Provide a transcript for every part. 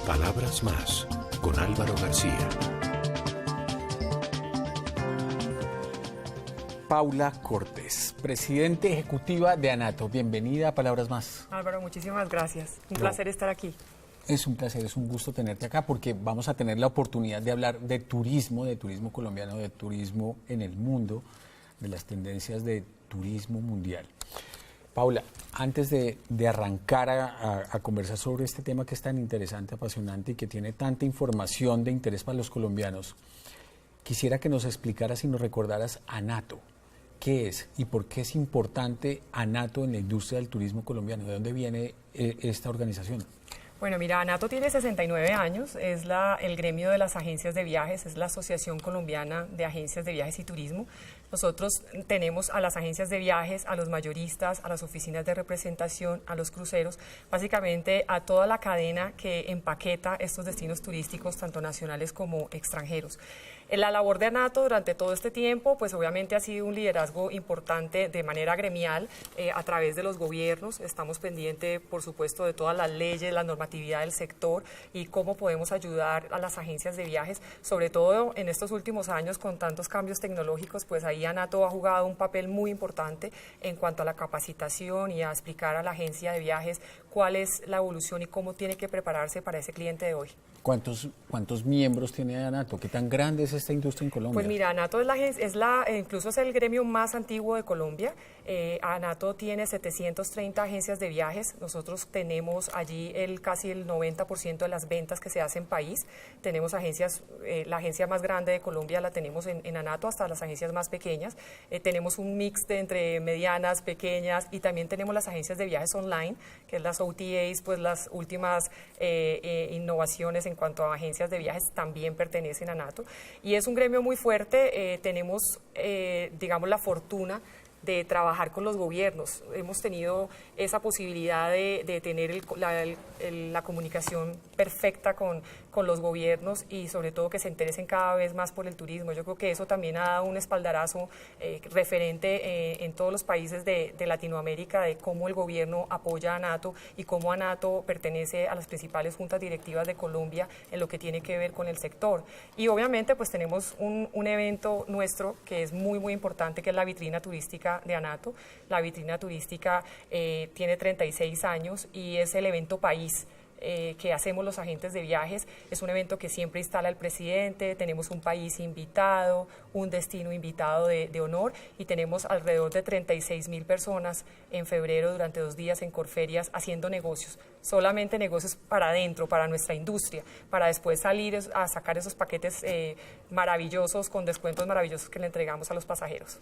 Palabras más, con Álvaro García. Paula Cortés, presidente ejecutiva de ANATO. Bienvenida a Palabras Más. Álvaro, muchísimas gracias. Un placer estar aquí. Es un placer, es un gusto tenerte acá porque vamos a tener la oportunidad de hablar de turismo colombiano, de turismo en el mundo, de las tendencias de turismo mundial. Paula, antes de arrancar a conversar sobre este tema que es tan interesante, apasionante y que tiene tanta información de interés para los colombianos, quisiera que nos explicaras y nos recordaras ANATO. ¿Qué es y por qué es importante ANATO en la industria del turismo colombiano? ¿De dónde viene esta organización? Bueno, mira, ANATO tiene 69 años, es el gremio de las agencias de viajes, es la Asociación Colombiana de Agencias de Viajes y Turismo. Nosotros tenemos a las agencias de viajes, a los mayoristas, a las oficinas de representación, a los cruceros, básicamente a toda la cadena que empaqueta estos destinos turísticos, tanto nacionales como extranjeros. La labor de ANATO durante todo este tiempo, pues obviamente ha sido un liderazgo importante de manera gremial a través de los gobiernos. Estamos pendientes, por supuesto, de todas las leyes, la normatividad del sector y cómo podemos ayudar a las agencias de viajes, sobre todo en estos últimos años con tantos cambios tecnológicos, pues ahí ANATO ha jugado un papel muy importante en cuanto a la capacitación y a explicar a la agencia de viajes cuál es la evolución y cómo tiene que prepararse para ese cliente de hoy. ¿Cuántos miembros tiene ANATO? ¿Qué tan grande es esta industria en Colombia? Pues mira, ANATO incluso es el gremio más antiguo de Colombia. ANATO tiene 730 agencias de viajes. Nosotros tenemos allí casi el 90% de las ventas que se hacen en país. Tenemos agencias, la agencia más grande de Colombia la tenemos en ANATO, hasta las agencias más pequeñas. Tenemos un mix entre medianas, pequeñas, y también tenemos las agencias de viajes online, que es las OTAs, pues las últimas innovaciones en cuanto a agencias de viajes también pertenecen a ANATO. Y es un gremio muy fuerte. Tenemos, digamos, la fortuna de trabajar con los gobiernos. Hemos tenido esa posibilidad de tener la comunicación perfecta con los gobiernos y sobre todo que se interesen cada vez más por el turismo. Yo creo que eso también ha dado un espaldarazo referente en todos los países de Latinoamérica de cómo el gobierno apoya a ANATO y cómo ANATO pertenece a las principales juntas directivas de Colombia en lo que tiene que ver con el sector. Y obviamente pues tenemos un evento nuestro que es muy muy importante, que es la vitrina turística de ANATO. La vitrina turística tiene 36 años y es el evento país que hacemos los agentes de viajes. Es un evento que siempre instala el presidente, tenemos un país invitado, un destino invitado de honor y tenemos alrededor de 36.000 personas en febrero durante 2 días en Corferias haciendo negocios, solamente negocios para adentro, para nuestra industria, para después salir a sacar esos paquetes maravillosos con descuentos maravillosos que le entregamos a los pasajeros.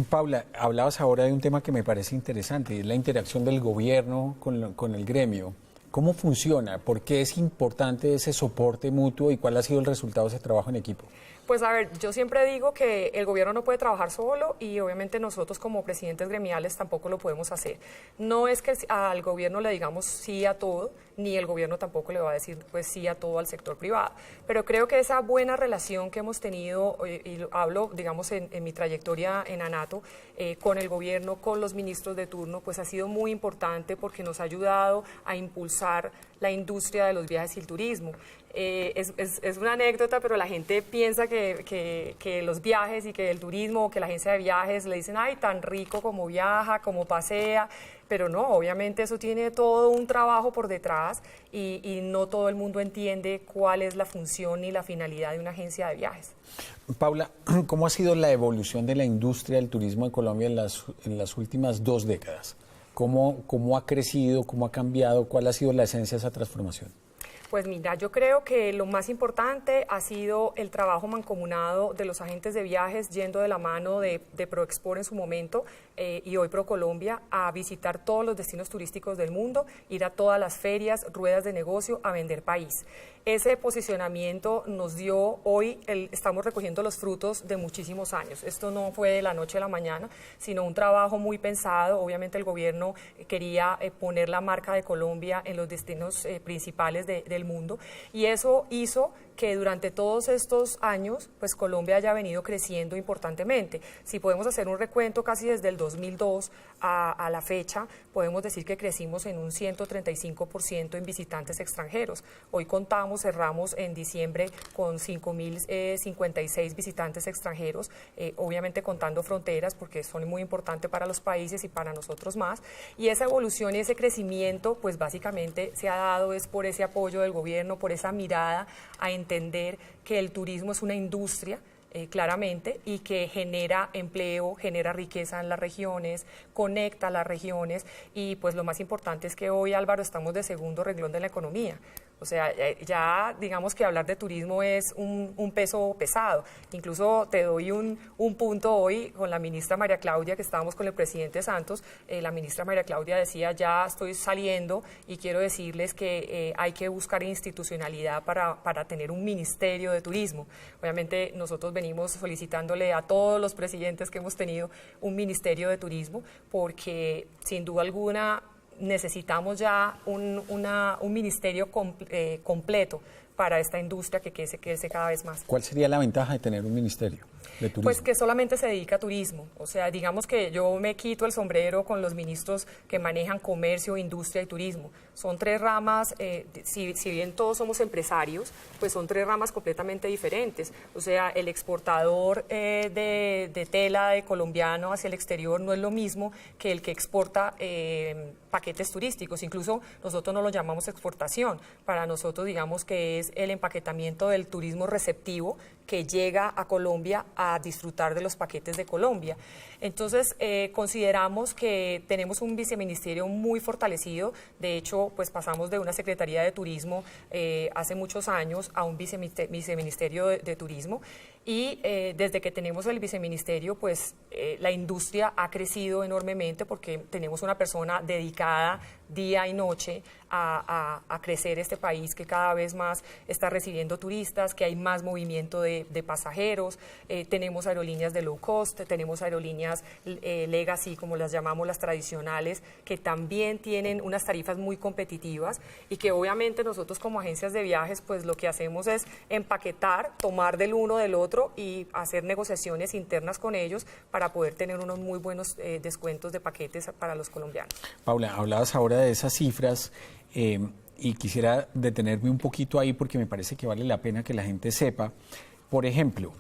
Paula, hablabas ahora de un tema que me parece interesante, y es la interacción del gobierno con el gremio. ¿Cómo funciona? ¿Por qué es importante ese soporte mutuo y cuál ha sido el resultado de ese trabajo en equipo? Pues a ver, yo siempre digo que el gobierno no puede trabajar solo y obviamente nosotros como presidentes gremiales tampoco lo podemos hacer. No es que al gobierno le digamos sí a todo, ni el gobierno tampoco le va a decir pues sí a todo al sector privado. Pero creo que esa buena relación que hemos tenido, y hablo digamos en mi trayectoria en ANATO, con el gobierno, con los ministros de turno, pues ha sido muy importante porque nos ha ayudado a impulsar la industria de los viajes y el turismo. Es una anécdota, pero la gente piensa que los viajes y que el turismo o que la agencia de viajes le dicen, ay, tan rico como viaja, como pasea, pero no, obviamente eso tiene todo un trabajo por detrás y no todo el mundo entiende cuál es la función ni la finalidad de una agencia de viajes. Paula, ¿cómo ha sido la evolución de la industria del turismo en Colombia en las últimas 2 décadas? ¿Cómo ha crecido, cómo ha cambiado, cuál ha sido la esencia de esa transformación? Pues mira, yo creo que lo más importante ha sido el trabajo mancomunado de los agentes de viajes yendo de la mano de ProExport en su momento y hoy ProColombia a visitar todos los destinos turísticos del mundo, ir a todas las ferias, ruedas de negocio, a vender país. Ese posicionamiento nos dio hoy, estamos recogiendo los frutos de muchísimos años. Esto no fue de la noche a la mañana, sino un trabajo muy pensado. Obviamente el gobierno quería poner la marca de Colombia en los destinos principales del el mundo, y eso hizo que durante todos estos años, pues Colombia haya venido creciendo importantemente. Si podemos hacer un recuento casi desde el 2002 a la fecha, podemos decir que crecimos en un 135% en visitantes extranjeros. Hoy cerramos en diciembre con 5.056 visitantes extranjeros, obviamente contando fronteras porque son muy importantes para los países y para nosotros más. Y esa evolución y ese crecimiento, pues básicamente se ha dado es por ese apoyo del gobierno, por esa mirada a entender que el turismo es una industria, claramente, y que genera empleo, genera riqueza en las regiones, conecta a las regiones, y pues lo más importante es que hoy, Álvaro, estamos de segundo renglón de la economía. O sea, ya digamos que hablar de turismo es un peso pesado. Incluso te doy un punto hoy con la ministra María Claudia, que estábamos con el presidente Santos. La ministra María Claudia decía, ya estoy saliendo y quiero decirles que hay que buscar institucionalidad para tener un ministerio de turismo. Obviamente nosotros venimos solicitándole a todos los presidentes que hemos tenido un ministerio de turismo, porque sin duda alguna necesitamos ya un ministerio completo para esta industria que crece cada vez más. ¿Cuál sería la ventaja de tener un ministerio de turismo? Pues que solamente se dedica a turismo. O sea, digamos que yo me quito el sombrero con los ministros que manejan comercio, industria y turismo. Son tres ramas, si bien todos somos empresarios, pues son tres ramas completamente diferentes. O sea, el exportador de tela de colombiano hacia el exterior no es lo mismo que el que exporta paquetes turísticos. Incluso nosotros no lo llamamos exportación. Para nosotros, digamos que es el empaquetamiento del turismo receptivo que llega a Colombia a disfrutar de los paquetes de Colombia. Entonces, consideramos que tenemos un viceministerio muy fortalecido. De hecho, pues pasamos de una Secretaría de Turismo hace muchos años a un viceministerio de Turismo. Y desde que tenemos el viceministerio, pues la industria ha crecido enormemente porque tenemos una persona dedicada día y noche a crecer este país, que cada vez más está recibiendo turistas, que hay más movimiento de pasajeros. Tenemos aerolíneas de low cost, tenemos aerolíneas legacy, como las llamamos, las tradicionales, que también tienen unas tarifas muy competitivas, y que obviamente nosotros como agencias de viajes, pues lo que hacemos es empaquetar, tomar del uno del otro y hacer negociaciones internas con ellos para poder tener unos muy buenos descuentos de paquetes para los colombianos. Paula, hablabas ahora de esas cifras y quisiera detenerme un poquito ahí porque me parece que vale la pena que la gente sepa. Por ejemplo,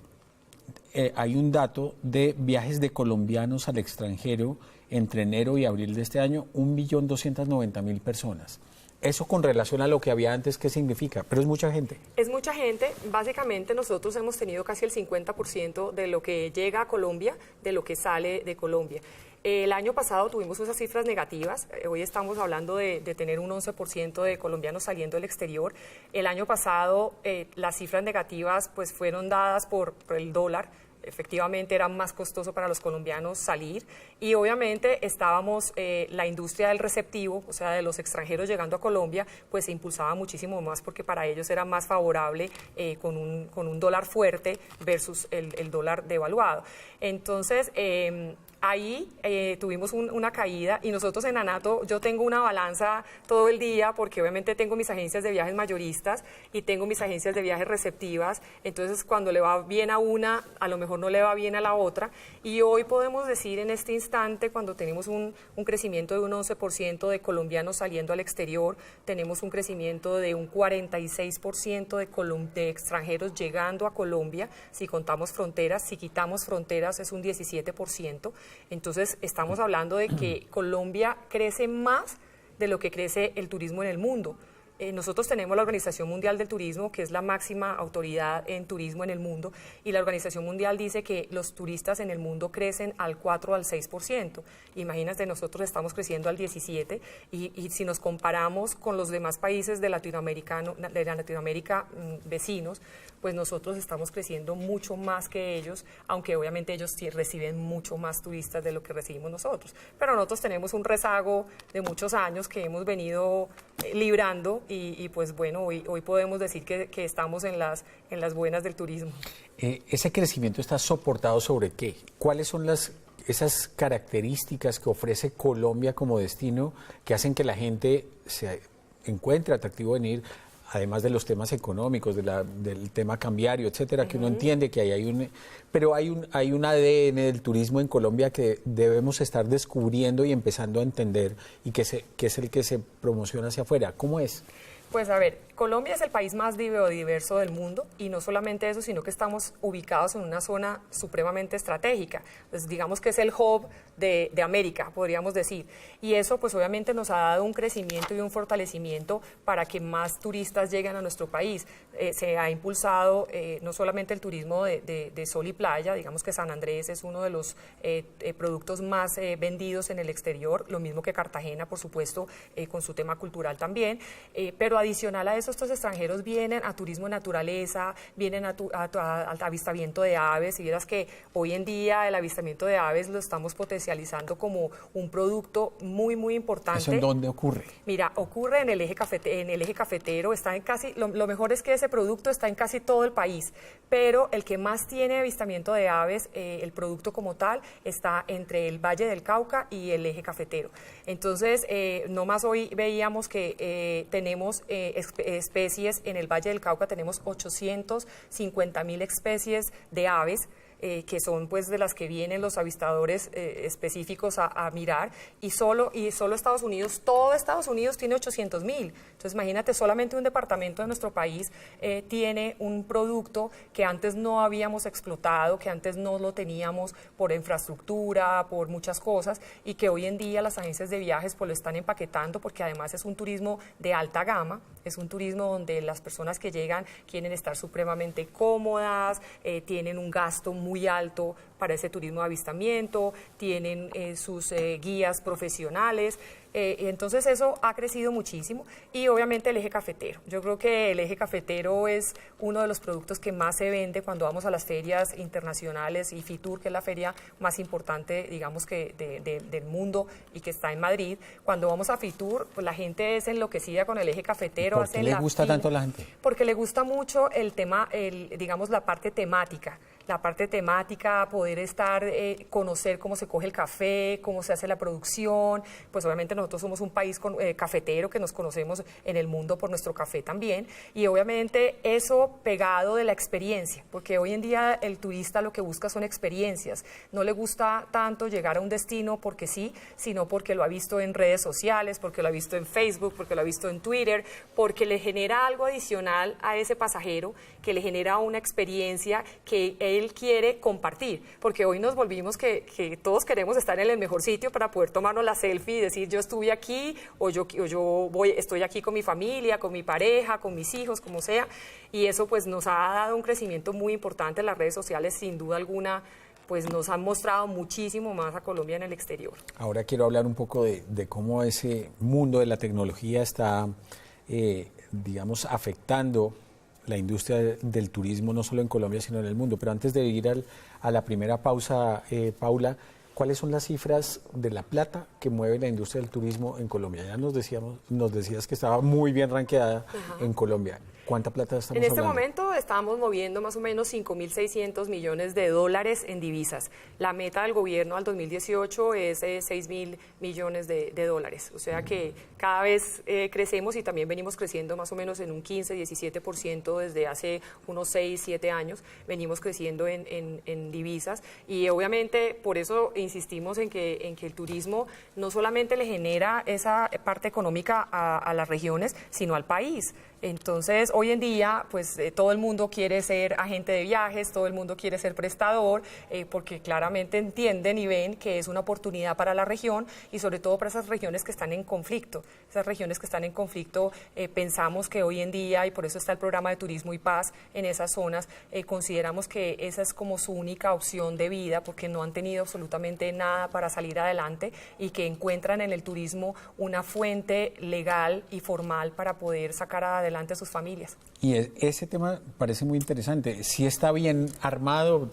hay un dato de viajes de colombianos al extranjero entre enero y abril de este año, 1.290.000 personas. Eso con relación a lo que había antes, ¿qué significa? Pero es mucha gente. Es mucha gente. Básicamente nosotros hemos tenido casi el 50% de lo que llega a Colombia, de lo que sale de Colombia. El año pasado tuvimos esas cifras negativas. Hoy estamos hablando de tener un 11% de colombianos saliendo del exterior. El año pasado las cifras negativas pues fueron dadas por el dólar. Efectivamente era más costoso para los colombianos salir, y obviamente estábamos, la industria del receptivo, o sea, de los extranjeros llegando a Colombia, pues se impulsaba muchísimo más porque para ellos era más favorable con un dólar fuerte versus el dólar devaluado. Entonces, ahí tuvimos una caída, y nosotros en ANATO, yo tengo una balanza todo el día porque obviamente tengo mis agencias de viajes mayoristas y tengo mis agencias de viajes receptivas. Entonces cuando le va bien a una, a lo mejor no le va bien a la otra, y hoy podemos decir en este instante, cuando tenemos un crecimiento de un 11% de colombianos saliendo al exterior, tenemos un crecimiento de un 46% de extranjeros llegando a Colombia, si contamos fronteras. Si quitamos fronteras es un 17%. Entonces, estamos hablando de que Colombia crece más de lo que crece el turismo en el mundo. Nosotros tenemos la Organización Mundial del Turismo, que es la máxima autoridad en turismo en el mundo, y la Organización Mundial dice que los turistas en el mundo crecen al 4 al 6%. Imagínate, nosotros estamos creciendo al 17%, y si nos comparamos con los demás países de Latinoamérica vecinos, pues nosotros estamos creciendo mucho más que ellos, aunque obviamente ellos reciben mucho más turistas de lo que recibimos nosotros. Pero nosotros tenemos un rezago de muchos años que hemos venido librando, y pues bueno, hoy podemos decir que estamos en las buenas del turismo. ¿Ese crecimiento está soportado sobre qué? ¿Cuáles son esas características que ofrece Colombia como destino que hacen que la gente se encuentre atractivo venir además de los temas económicos, del tema cambiario, etcétera, que uno entiende que pero hay un ADN del turismo en Colombia que debemos estar descubriendo y empezando a entender, y que es el que se promociona hacia afuera. ¿Cómo es? Pues a ver, Colombia es el país más biodiverso del mundo, y no solamente eso, sino que estamos ubicados en una zona supremamente estratégica. Pues digamos que es el hub de América, podríamos decir. Y eso pues obviamente nos ha dado un crecimiento y un fortalecimiento para que más turistas lleguen a nuestro país. Se ha impulsado no solamente el turismo de sol y playa, digamos que San Andrés es uno de los productos más vendidos en el exterior, lo mismo que Cartagena, por supuesto, con su tema cultural también, pero adicional a eso, estos extranjeros vienen a turismo de naturaleza, vienen a avistamiento de aves, y vieras que hoy en día el avistamiento de aves lo estamos potencializando como un producto muy, muy importante. ¿Eso en dónde ocurre? Mira, ocurre en el eje cafetero, está en casi, lo mejor es que ese producto está en casi todo el país, pero el que más tiene avistamiento de aves, el producto como tal, está entre el Valle del Cauca y el eje cafetero. Entonces, nomás hoy veíamos que tenemos especies en el Valle del Cauca, tenemos 850.000 especies de aves, que son pues de las que vienen los avistadores específicos a mirar, y solo Estados Unidos, todo Estados Unidos tiene 800.000. Entonces imagínate, solamente un departamento de nuestro país tiene un producto que antes no habíamos explotado, que antes no lo teníamos por infraestructura, por muchas cosas, y que hoy en día las agencias de viajes pues lo están empaquetando, porque además es un turismo de alta gama, es un turismo donde las personas que llegan quieren estar supremamente cómodas, tienen un gasto muy alto para ese turismo de avistamiento, tienen sus guías profesionales. Entonces eso ha crecido muchísimo, y obviamente el eje cafetero. Yo creo que el eje cafetero es uno de los productos que más se vende cuando vamos a las ferias internacionales, y FITUR, que es la feria más importante, digamos, que del mundo, y que está en Madrid. Cuando vamos a FITUR, pues la gente es enloquecida con el eje cafetero. ¿Por qué le gusta tanto a la gente? Porque le gusta mucho el tema, digamos, la parte temática, poder estar, conocer cómo se coge el café, cómo se hace la producción. Pues obviamente nosotros somos un país cafetero, que nos conocemos en el mundo por nuestro café también, y obviamente eso pegado de la experiencia, porque hoy en día el turista lo que busca son experiencias. No le gusta tanto llegar a un destino porque sí, sino porque lo ha visto en redes sociales, porque lo ha visto en Facebook, porque lo ha visto en Twitter, porque le genera algo adicional a ese pasajero, que le genera una experiencia que él quiere compartir, porque hoy nos volvimos que todos queremos estar en el mejor sitio para poder tomarnos la selfie y decir yo estuve aquí, o yo estoy aquí con mi familia, con mi pareja, con mis hijos, como sea, y eso pues nos ha dado un crecimiento muy importante. Las redes sociales, sin duda alguna, pues nos han mostrado muchísimo más a Colombia en el exterior. Ahora quiero hablar un poco de cómo ese mundo de la tecnología está, digamos, afectando la industria del turismo, no solo en Colombia, sino en el mundo. Pero antes de ir a la primera pausa, Paula, ¿cuáles son las cifras de la plata que mueve la industria del turismo en Colombia? Ya nos decías que estaba muy bien rankeada en Colombia. ¿Cuánta plata estamos hablando? En este momento estamos moviendo más o menos 5.600 millones de dólares en divisas. La meta del gobierno al 2018 es 6.000 millones de dólares. O sea que cada vez crecemos, y también venimos creciendo más o menos en un 15-17% desde hace unos 6-7 años. Venimos creciendo en divisas, y obviamente por eso insistimos en que el turismo no solamente le genera esa parte económica a las regiones, sino al país. Entonces, hoy en día, pues todo el mundo quiere ser agente de viajes, todo el mundo quiere ser prestador, porque claramente entienden y ven que es una oportunidad para la región, y sobre todo para esas regiones que están en conflicto. Esas regiones que están en conflicto, pensamos que hoy en día, y por eso está el programa de Turismo y Paz en esas zonas, consideramos que esa es como su única opción de vida, porque no han tenido absolutamente nada para salir adelante, y que encuentran en el turismo una fuente legal y formal para poder sacar adelante a sus familias. Y ese tema parece muy interesante. Si está bien armado,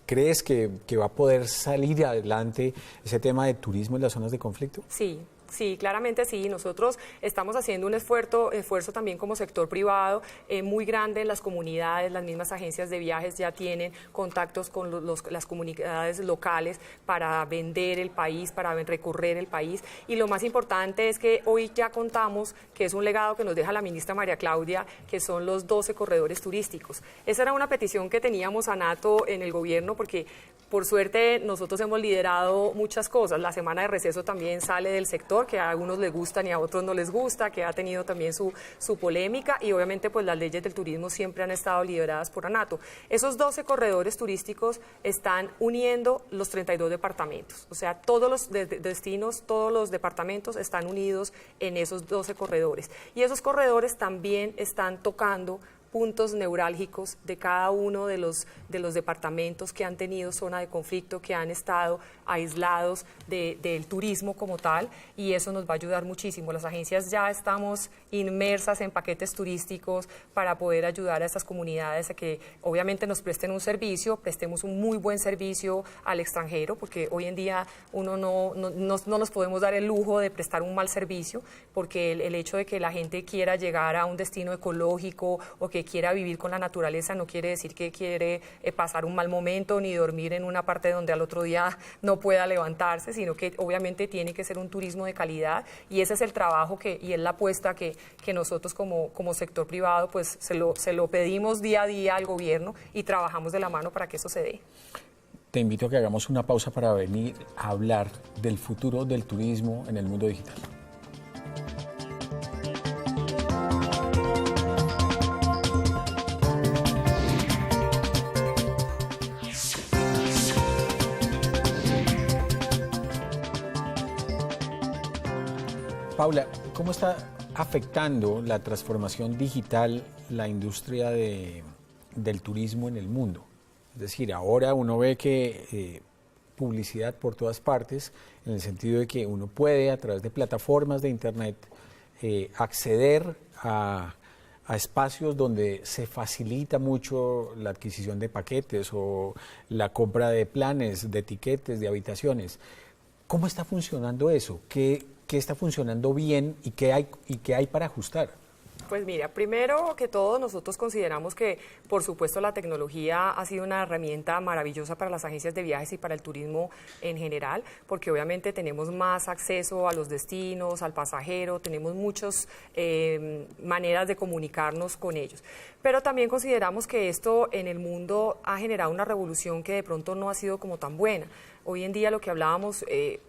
¿crees que va a poder salir adelante ese tema de turismo en las zonas de conflicto? Sí, Sí, claramente sí. Nosotros estamos haciendo un esfuerzo también como sector privado muy grande en las comunidades. Las mismas agencias de viajes ya tienen contactos con las comunidades locales para vender el país, para recorrer el país. Y lo más importante es que hoy ya contamos, que es un legado que nos deja la ministra María Claudia, que son los 12 corredores turísticos. Esa era una petición que teníamos a Anato en el gobierno porque por suerte nosotros hemos liderado muchas cosas. La semana de receso también sale del sector, que a algunos les gustan y a otros no les gusta, que ha tenido también su polémica y obviamente pues las leyes del turismo siempre han estado lideradas por Anato. Esos 12 corredores turísticos están uniendo los 32 departamentos, o sea, todos los destinos, todos los departamentos están unidos en esos 12 corredores y esos corredores también están tocando puntos neurálgicos de cada uno de los departamentos que han tenido zona de conflicto, que han estado aislados del turismo como tal, y eso nos va a ayudar muchísimo. Las agencias ya estamos inmersas en paquetes turísticos para poder ayudar a estas comunidades a que obviamente nos presten un servicio, prestemos un muy buen servicio al extranjero, porque hoy en día uno no nos podemos dar el lujo de prestar un mal servicio, porque el hecho de que la gente quiera llegar a un destino ecológico o que quiera vivir con la naturaleza no quiere decir que quiere pasar un mal momento ni dormir en una parte donde al otro día no pueda levantarse, sino que obviamente tiene que ser un turismo de calidad y ese es el trabajo y es la apuesta que nosotros como sector privado pues se lo pedimos día a día al gobierno y trabajamos de la mano para que eso se dé. Te invito a que hagamos una pausa para venir a hablar del futuro del turismo en el mundo digital. Paula, ¿cómo está afectando la transformación digital la industria del turismo en el mundo? Es decir, ahora uno ve que publicidad por todas partes, en el sentido de que uno puede a través de plataformas de internet acceder a espacios donde se facilita mucho la adquisición de paquetes o la compra de planes, de tiquetes, de habitaciones. ¿Cómo está funcionando eso? ¿Qué está funcionando bien y qué hay para ajustar? Pues mira, primero que todo nosotros consideramos que por supuesto la tecnología ha sido una herramienta maravillosa para las agencias de viajes y para el turismo en general, porque obviamente tenemos más acceso a los destinos, al pasajero, tenemos muchas maneras de comunicarnos con ellos. Pero también consideramos que esto en el mundo ha generado una revolución que de pronto no ha sido como tan buena. Hoy en día lo que hablábamos,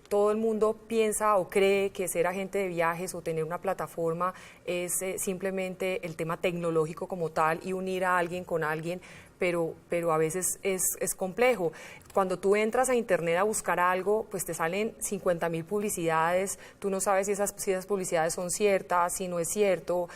todo el mundo piensa o cree que ser agente de viajes o tener una plataforma es simplemente el tema tecnológico como tal y unir a alguien con alguien, pero a veces es complejo. Cuando tú entras a internet a buscar algo, pues te salen 50.000 publicidades, tú no sabes si esas publicidades son ciertas, si no es cierto.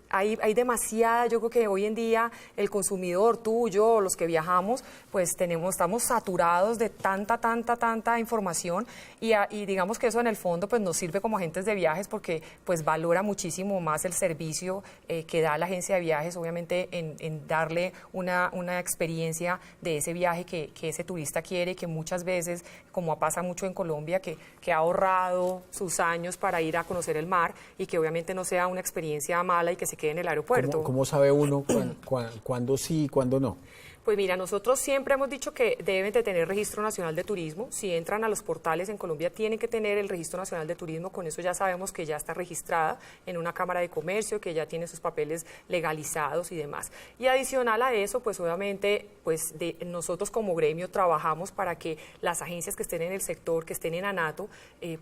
Hay demasiada, yo creo que hoy en día el consumidor, tú, yo, los que viajamos, pues estamos saturados de tanta información y digamos que eso en el fondo pues nos sirve como agentes de viajes porque pues valora muchísimo más el servicio que da la agencia de viajes, obviamente en darle una experiencia de ese viaje que ese turista quiere, que muchas veces, como pasa mucho en Colombia, que ha ahorrado sus años para ir a conocer el mar y que obviamente no sea una experiencia mala y que se quede en el aeropuerto. ¿Cómo sabe uno cuándo sí y cuándo no? Pues mira, nosotros siempre hemos dicho que deben de tener registro nacional de turismo. Si entran a los portales en Colombia tienen que tener el registro nacional de turismo. Con eso ya sabemos que ya está registrada en una cámara de comercio, que ya tiene sus papeles legalizados y demás. Y adicional a eso, pues obviamente, pues nosotros como gremio trabajamos para que las agencias que estén en el sector, que estén en Anato,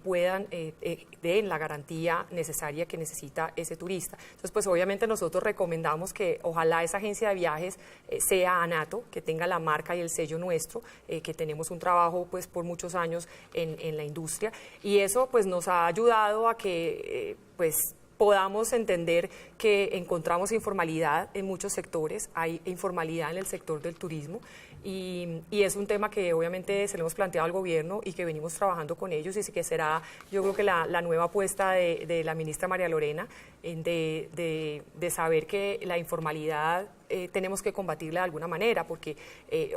puedan den la garantía necesaria que necesita ese turista. Entonces, pues obviamente nosotros recomendamos que ojalá esa agencia de viajes sea Anato, que tenga la marca y el sello nuestro, que tenemos un trabajo pues por muchos años en la industria y eso pues nos ha ayudado a que pues podamos entender que encontramos informalidad en muchos sectores, hay informalidad en el sector del turismo y es un tema que obviamente se lo hemos planteado al gobierno y que venimos trabajando con ellos y que será yo creo que la nueva apuesta de la ministra María Lorena de saber que la informalidad tenemos que combatirla de alguna manera porque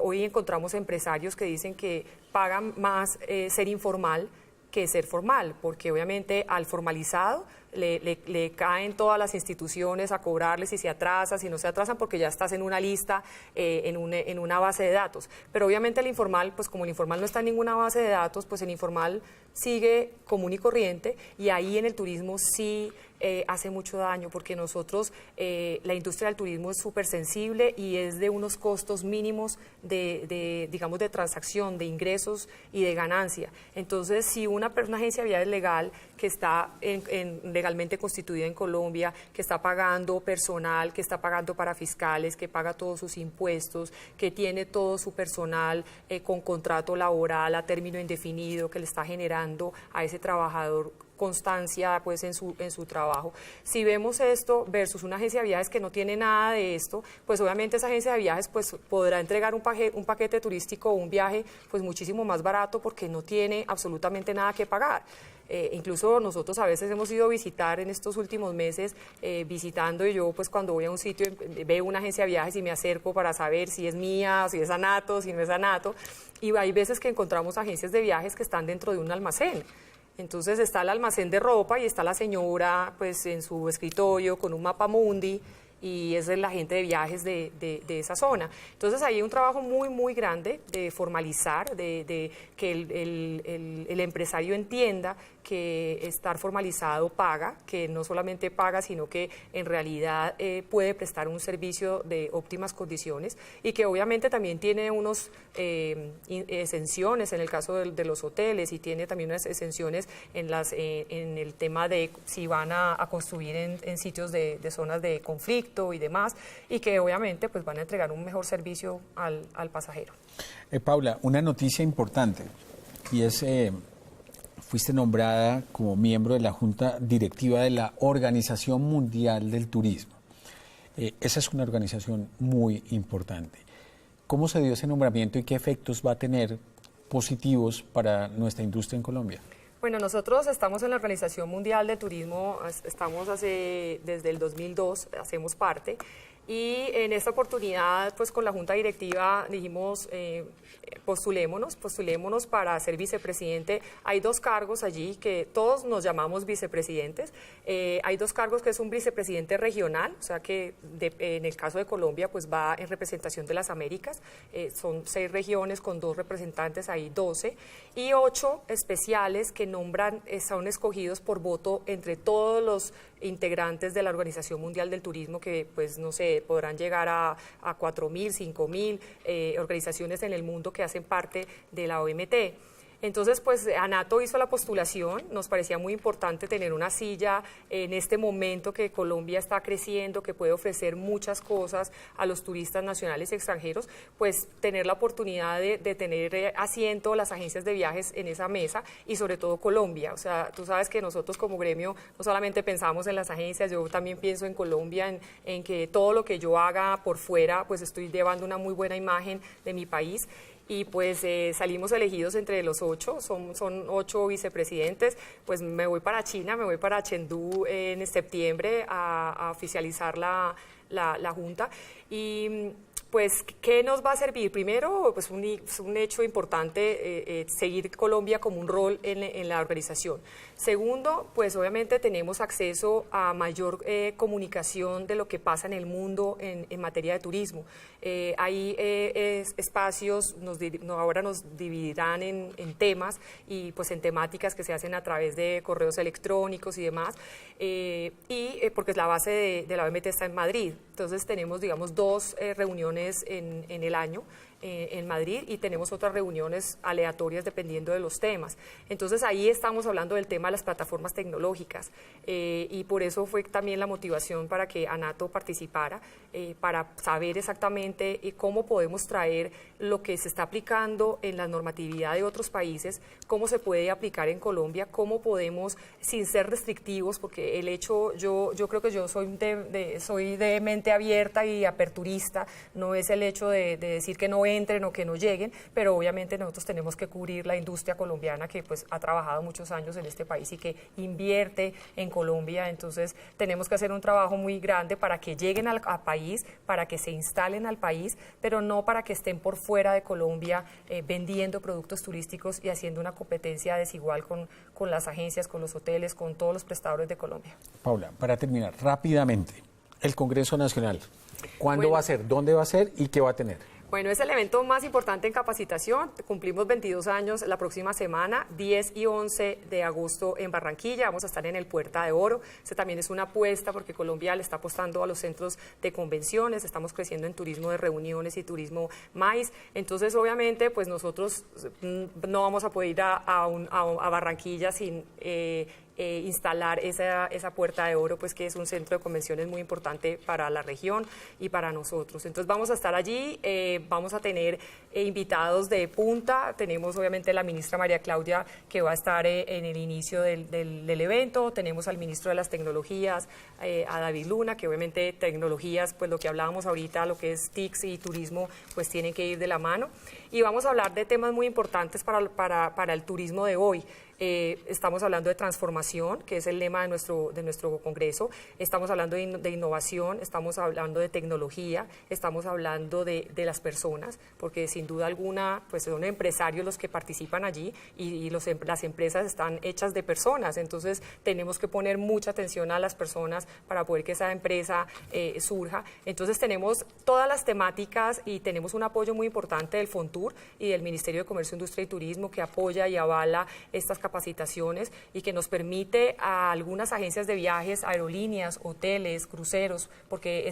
hoy encontramos empresarios que dicen que pagan más ser informal que ser formal, porque obviamente al formalizado le caen todas las instituciones a cobrarles si se atrasa, si no se atrasan, porque ya estás en una lista, en una base de datos. Pero obviamente el informal, pues como el informal no está en ninguna base de datos, pues el informal sigue común y corriente, y ahí en el turismo sí hace mucho daño, porque nosotros, la industria del turismo es súper sensible y es de unos costos mínimos digamos, de transacción, de ingresos y de ganancia. Entonces, si una agencia de viajes legal que está legalmente constituida en Colombia, que está pagando personal, que está pagando para fiscales, que paga todos sus impuestos, que tiene todo su personal con contrato laboral a término indefinido, que le está generando a ese trabajador constancia pues en su trabajo. Si vemos esto versus una agencia de viajes que no tiene nada de esto, pues obviamente esa agencia de viajes pues podrá entregar un paquete turístico o un viaje pues muchísimo más barato, porque no tiene absolutamente nada que pagar. Incluso nosotros a veces hemos ido a visitar en estos últimos meses, visitando, y yo pues cuando voy a un sitio veo una agencia de viajes y me acerco para saber si es mía, si es ANATO, si no es ANATO, y hay veces que encontramos agencias de viajes que están dentro de un almacén. Entonces está el almacén de ropa y está la señora pues en su escritorio con un mapa mundi, y es el agente de viajes de esa zona. Entonces ahí hay un trabajo muy, muy grande de formalizar, de que el empresario entienda que estar formalizado paga, que no solamente paga, sino que en realidad puede prestar un servicio de óptimas condiciones, y que obviamente también tiene unos exenciones en el caso de los hoteles, y tiene también unas exenciones en el tema de si van a construir en sitios de zonas de conflicto y demás, y que obviamente pues van a entregar un mejor servicio al pasajero. Paula, una noticia importante, y es... fuiste nombrada como miembro de la Junta Directiva de la Organización Mundial del Turismo. Esa es una organización muy importante. ¿Cómo se dio ese nombramiento y qué efectos va a tener positivos para nuestra industria en Colombia? Bueno, nosotros estamos en la Organización Mundial del Turismo, estamos desde el 2002, hacemos parte, y en esta oportunidad, pues con la Junta Directiva dijimos, postulémonos para ser vicepresidente. Hay dos cargos allí que todos nos llamamos vicepresidentes. Hay dos cargos, que es un vicepresidente regional, o sea que en el caso de Colombia pues va en representación de las Américas. Son 6 regiones con 2 representantes, hay 12, y 8 especiales que son escogidos por voto entre todos los integrantes de la Organización Mundial del Turismo, que pues no sé, podrán llegar a 4.000, 5.000 organizaciones en el mundo que hacen parte de la OMT. Entonces, pues ANATO hizo la postulación, nos parecía muy importante tener una silla en este momento que Colombia está creciendo, que puede ofrecer muchas cosas a los turistas nacionales y extranjeros, pues tener la oportunidad de tener asiento las agencias de viajes en esa mesa, y sobre todo Colombia. O sea, tú sabes que nosotros como gremio no solamente pensamos en las agencias, yo también pienso en Colombia, en que todo lo que yo haga por fuera, pues estoy llevando una muy buena imagen de mi país. Y pues salimos elegidos entre los 8, son 8 vicepresidentes. Pues me voy para China, me voy para Chengdu en septiembre a oficializar la Junta. Y pues, ¿qué nos va a servir? Primero, pues un hecho importante, seguir Colombia como un rol en la organización. Segundo, pues obviamente tenemos acceso a mayor comunicación de lo que pasa en el mundo en materia de turismo. Hay espacios, ahora nos dividirán en temas, y pues en temáticas que se hacen a través de correos electrónicos y demás, porque la base de la OMT está en Madrid. Entonces tenemos, digamos, 2 reuniones en el año en Madrid, y tenemos otras reuniones aleatorias dependiendo de los temas. Entonces ahí estamos hablando del tema de las plataformas tecnológicas, y por eso fue también la motivación para que ANATO participara, para saber exactamente cómo podemos traer lo que se está aplicando en la normatividad de otros países, cómo se puede aplicar en Colombia, cómo podemos, sin ser restrictivos, porque yo creo que yo soy de mente abierta y aperturista, no no es el hecho de decir que no entren o que no lleguen, pero obviamente nosotros tenemos que cubrir la industria colombiana que pues ha trabajado muchos años en este país y que invierte en Colombia. Entonces tenemos que hacer un trabajo muy grande para que lleguen al país, para que se instalen al país, pero no para que estén por fuera de Colombia vendiendo productos turísticos y haciendo una competencia desigual con las agencias, con los hoteles, con todos los prestadores de Colombia. Paula, para terminar, rápidamente, el Congreso Nacional, ¿cuándo Bueno. va a ser, dónde va a ser y qué va a tener? Bueno, es el evento más importante en capacitación. Cumplimos 22 años la próxima semana, 10 y 11 de agosto en Barranquilla. Vamos a estar en el Puerta de Oro. Ese también es una apuesta porque Colombia le está apostando a los centros de convenciones. Estamos creciendo en turismo de reuniones y turismo MICE. Entonces, obviamente, pues nosotros no vamos a poder ir a Barranquilla sin instalar esa Puerta de Oro, pues que es un centro de convenciones muy importante para la región y para nosotros. Entonces vamos a estar allí, vamos a tener invitados de punta, tenemos obviamente la ministra María Claudia que va a estar en el inicio del evento, tenemos al ministro de las tecnologías, a David Luna, que obviamente tecnologías, pues lo que hablábamos ahorita, lo que es TICS y turismo, pues tienen que ir de la mano. Y vamos a hablar de temas muy importantes para el turismo de hoy. Estamos hablando de transformación, que es el lema de nuestro Congreso, estamos hablando de innovación, estamos hablando de tecnología, estamos hablando de las personas, porque sin duda alguna pues son empresarios los que participan allí y las empresas están hechas de personas, entonces tenemos que poner mucha atención a las personas para poder que esa empresa surja. Entonces tenemos todas las temáticas y tenemos un apoyo muy importante del FONTUR y del Ministerio de Comercio, Industria y Turismo que apoya y avala estas capacitaciones y que nos permite a algunas agencias de viajes, aerolíneas, hoteles, cruceros, porque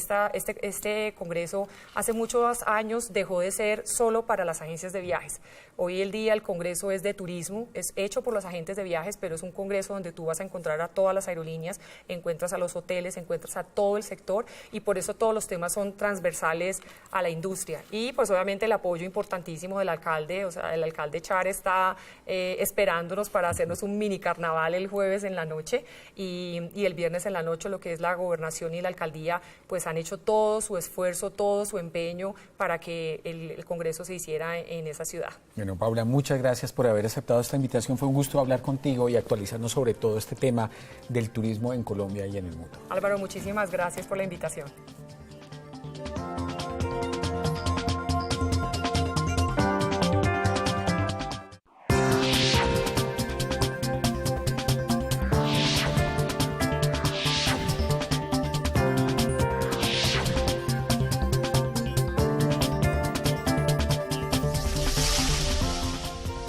este congreso hace muchos años dejó de ser solo para las agencias de viajes. Hoy el día el congreso es de turismo, es hecho por los agentes de viajes, pero es un congreso donde tú vas a encontrar a todas las aerolíneas, encuentras a los hoteles, encuentras a todo el sector y por eso todos los temas son transversales a la industria. Y pues obviamente el apoyo importantísimo del alcalde, o sea, el alcalde Char está esperándonos para hacernos un mini carnaval el jueves en la noche y el viernes en la noche, lo que es la gobernación y la alcaldía, pues han hecho todo su esfuerzo, todo su empeño para que el congreso se hiciera en esa ciudad. Bueno, Paula, muchas gracias por haber aceptado esta invitación. Fue un gusto hablar contigo y actualizarnos sobre todo este tema del turismo en Colombia y en el mundo. Álvaro, muchísimas gracias por la invitación.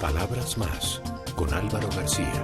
Palabras más con Álvaro García.